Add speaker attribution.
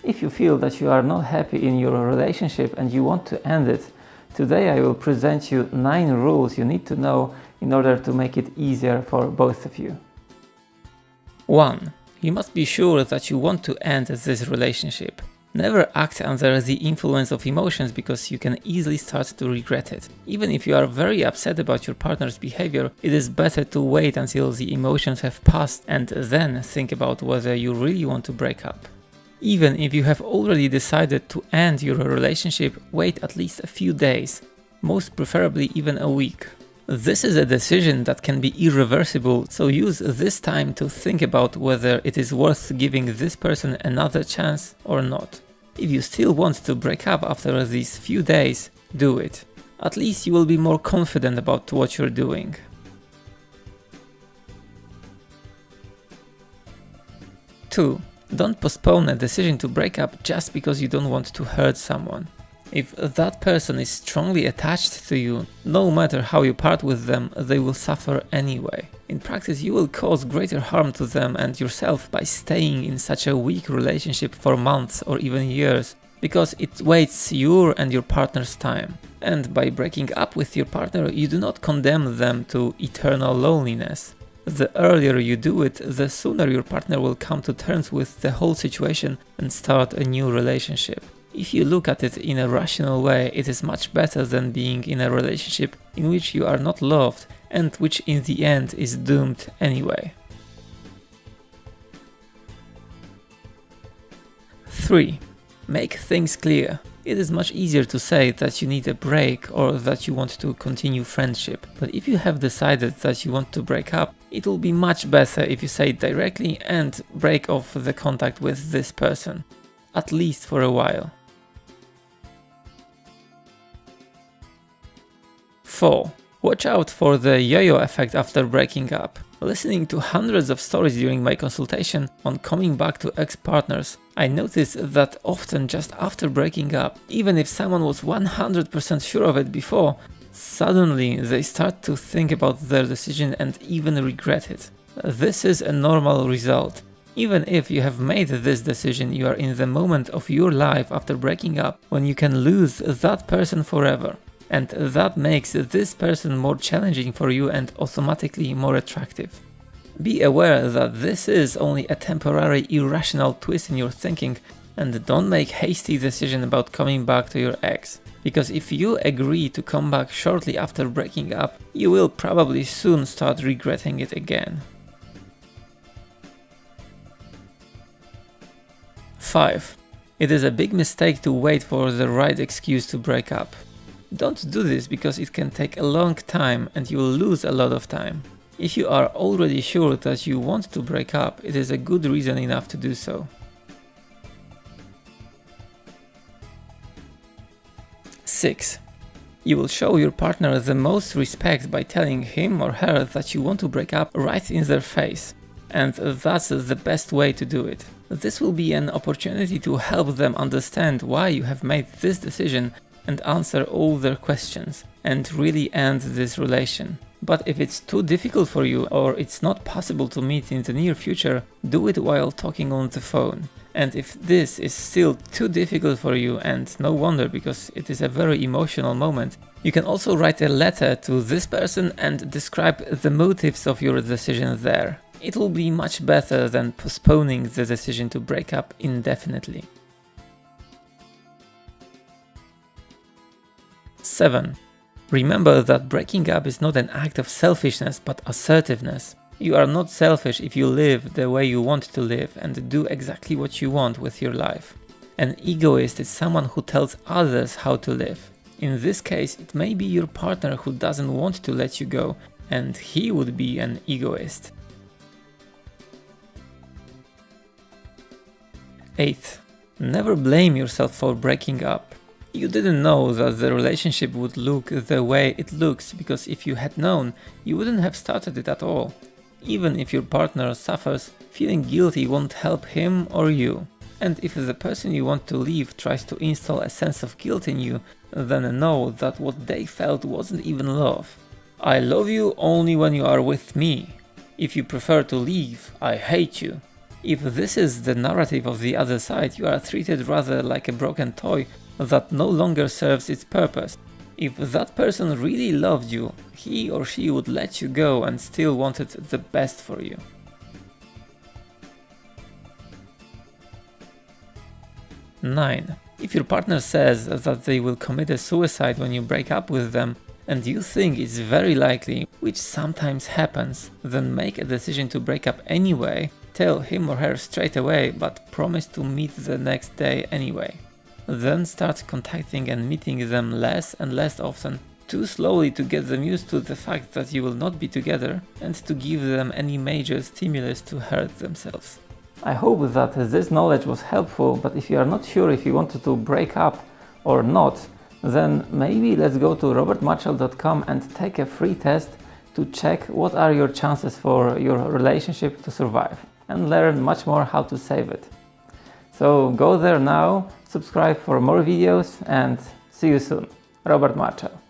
Speaker 1: If you feel that you are not happy in your relationship and you want to end it, today I will present you 9 rules you need to know in order to make it easier for both of you. 1. You must be sure that you want to end this relationship. Never act under the influence of emotions because you can easily start to regret it. Even if you are very upset about your partner's behavior, it is better to wait until the emotions have passed and then think about whether you really want to break up. Even if you have already decided to end your relationship, wait at least a few days, most preferably even a week. This is a decision that can be irreversible, so use this time to think about whether it is worth giving this person another chance or not. If you still want to break up after these few days, do it. At least you will be more confident about what you're doing. 2. Don't postpone a decision to break up just because you don't want to hurt someone. If that person is strongly attached to you, no matter how you part with them, they will suffer anyway. In practice, you will cause greater harm to them and yourself by staying in such a weak relationship for months or even years, because it wastes your and your partner's time. And by breaking up with your partner, you do not condemn them to eternal loneliness. The earlier you do it, the sooner your partner will come to terms with the whole situation and start a new relationship. If you look at it in a rational way, it is much better than being in a relationship in which you are not loved and which in the end is doomed anyway. 3. Make things clear. It is much easier to say that you need a break or that you want to continue friendship, but if you have decided that you want to break up, it will be much better if you say it directly and break off the contact with this person, at least for a while. 4. Watch out for the yo-yo effect after breaking up. Listening to hundreds of stories during my consultation on coming back to ex-partners, I noticed that often just after breaking up, even if someone was 100% sure of it before, suddenly they start to think about their decision and even regret it. This is a normal result. Even if you have made this decision, you are in the moment of your life after breaking up when you can lose that person forever. And that makes this person more challenging for you and automatically more attractive. Be aware that this is only a temporary irrational twist in your thinking, and don't make hasty decisions about coming back to your ex. Because if you agree to come back shortly after breaking up, you will probably soon start regretting it again. 5. It is a big mistake to wait for the right excuse to break up. Don't do this because it can take a long time and you will lose a lot of time. If you are already sure that you want to break up, it is a good reason enough to do so. 6. You will show your partner the most respect by telling him or her that you want to break up right in their face. And that's the best way to do it. This will be an opportunity to help them understand why you have made this decision and answer all their questions, and really end this relation. But if it's too difficult for you or it's not possible to meet in the near future, do it while talking on the phone. And if this is still too difficult for you, and no wonder because it is a very emotional moment, you can also write a letter to this person and describe the motives of your decision there. It will be much better than postponing the decision to break up indefinitely. 7. Remember that breaking up is not an act of selfishness but assertiveness. You are not selfish if you live the way you want to live and do exactly what you want with your life. An egoist is someone who tells others how to live. In this case, it may be your partner who doesn't want to let you go, and he would be an egoist. 8. Never blame yourself for breaking up. You didn't know that the relationship would look the way it looks because if you had known, you wouldn't have started it at all. Even if your partner suffers, feeling guilty won't help him or you. And if the person you want to leave tries to install a sense of guilt in you, then know that what they felt wasn't even love. I love you only when you are with me. If you prefer to leave, I hate you. If this is the narrative of the other side, you are treated rather like a broken toy that no longer serves its purpose. If that person really loved you, he or she would let you go and still wanted the best for you. 9. If your partner says that they will commit a suicide when you break up with them, and you think it's very likely, which sometimes happens, then make a decision to break up anyway. Tell him or her straight away, but promise to meet the next day anyway. Then start contacting and meeting them less and less often, too slowly to get them used to the fact that you will not be together and to give them any major stimulus to hurt themselves. I hope that this knowledge was helpful, but if you are not sure if you wanted to break up or not, then maybe let's go to robertmarshall.com and take a free test to check what are your chances for your relationship to survive and learn much more how to save it. So go there now, subscribe for more videos, and see you soon. Robert Marshall.